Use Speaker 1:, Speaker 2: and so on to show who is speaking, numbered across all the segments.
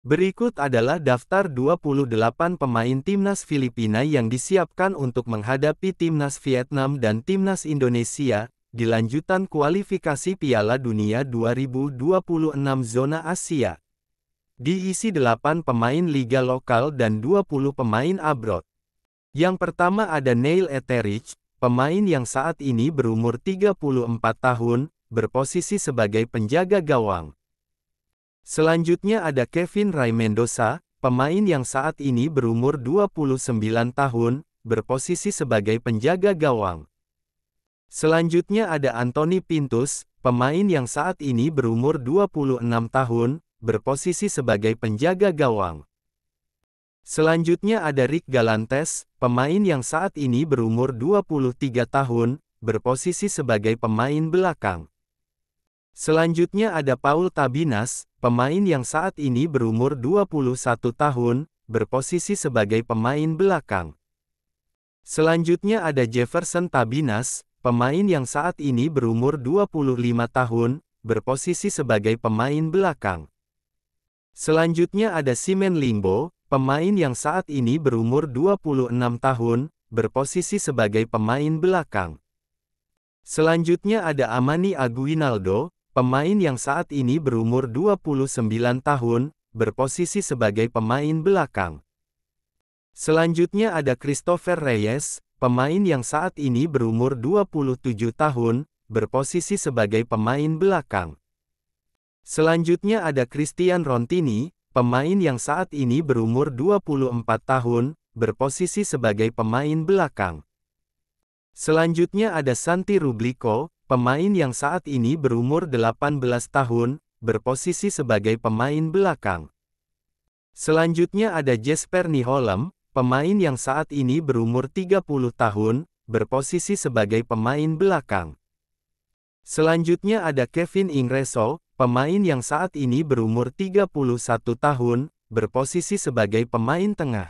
Speaker 1: Berikut adalah daftar 28 pemain timnas Filipina yang disiapkan untuk menghadapi timnas Vietnam dan timnas Indonesia di lanjutan kualifikasi Piala Dunia 2026 zona Asia. Diisi 8 pemain liga lokal dan 20 pemain abroad. Yang pertama ada Neil Etheridge, pemain yang saat ini berumur 34 tahun, berposisi sebagai penjaga gawang. Selanjutnya ada Kevin Ray Mendoza, pemain yang saat ini berumur 29 tahun, berposisi sebagai penjaga gawang. Selanjutnya ada Anthony Pintus, pemain yang saat ini berumur 26 tahun, berposisi sebagai penjaga gawang. Selanjutnya ada Rick Galantes, pemain yang saat ini berumur 23 tahun, berposisi sebagai pemain belakang. Selanjutnya ada Paul Tabinas, pemain yang saat ini berumur 21 tahun, berposisi sebagai pemain belakang. Selanjutnya ada Jefferson Tabinas, pemain yang saat ini berumur 25 tahun, berposisi sebagai pemain belakang. Selanjutnya ada Simen Limbo, pemain yang saat ini berumur 26 tahun, berposisi sebagai pemain belakang. Selanjutnya ada Amani Aguinaldo, pemain yang saat ini berumur 29 tahun, berposisi sebagai pemain belakang. Selanjutnya ada Christopher Reyes, pemain yang saat ini berumur 27 tahun, berposisi sebagai pemain belakang. Selanjutnya ada Christian Rontini, pemain yang saat ini berumur 24 tahun, berposisi sebagai pemain belakang. Selanjutnya ada Santi Rublico, pemain yang saat ini berumur 18 tahun, berposisi sebagai pemain belakang. Selanjutnya ada Jesper Niholem, pemain yang saat ini berumur 30 tahun, berposisi sebagai pemain belakang. Selanjutnya ada Kevin Ingreso, pemain yang saat ini berumur 31 tahun, berposisi sebagai pemain tengah.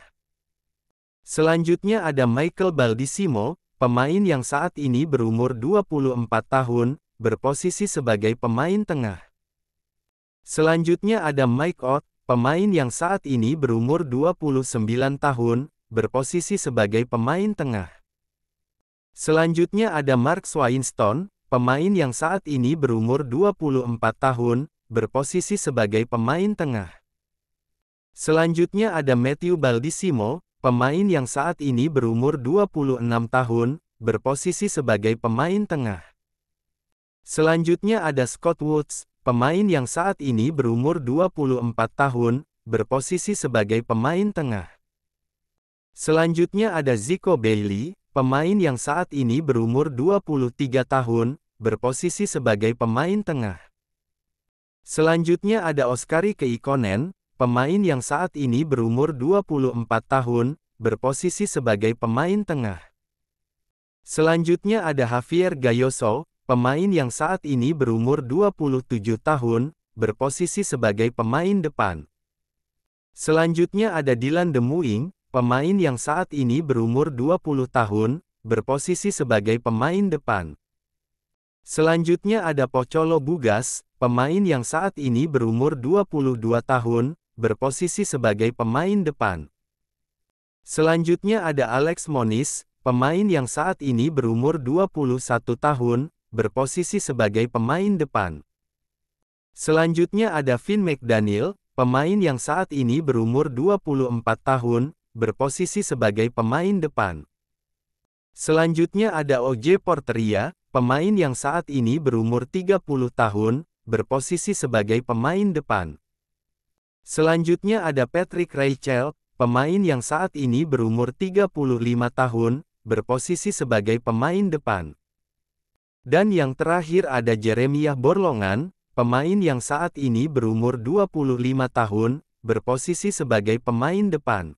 Speaker 1: Selanjutnya ada Michael Baldisimo, pemain yang saat ini berumur 24 tahun, berposisi sebagai pemain tengah. Selanjutnya ada Mike Ott, pemain yang saat ini berumur 29 tahun, berposisi sebagai pemain tengah. Selanjutnya ada Mark Swainston, pemain yang saat ini berumur 24 tahun, berposisi sebagai pemain tengah. Selanjutnya ada Matthew Baldisimo, pemain yang saat ini berumur 26 tahun, berposisi sebagai pemain tengah. Selanjutnya ada Scott Woods, pemain yang saat ini berumur 24 tahun, berposisi sebagai pemain tengah. Selanjutnya ada Zico Bailey, pemain yang saat ini berumur 23 tahun, berposisi sebagai pemain tengah. Selanjutnya ada Oskari Keikonen, pemain yang saat ini berumur 24 tahun, berposisi sebagai pemain tengah. Selanjutnya ada Javier Gayoso, pemain yang saat ini berumur 27 tahun, berposisi sebagai pemain depan. Selanjutnya ada Dylan Demuing, pemain yang saat ini berumur 20 tahun, berposisi sebagai pemain depan. Selanjutnya ada Pocholo Bugas, pemain yang saat ini berumur 22 tahun, berposisi sebagai pemain depan. Selanjutnya ada Alex Moniz, pemain yang saat ini berumur 21 tahun, berposisi sebagai pemain depan. Selanjutnya ada Vin McDaniel, pemain yang saat ini berumur 24 tahun, berposisi sebagai pemain depan. Selanjutnya ada O.J. Porteria, pemain yang saat ini berumur 30 tahun, berposisi sebagai pemain depan. Selanjutnya ada Patrick Rachel, pemain yang saat ini berumur 35 tahun, berposisi sebagai pemain depan. Dan yang terakhir ada Jeremiah Borlongan, pemain yang saat ini berumur 25 tahun, berposisi sebagai pemain depan.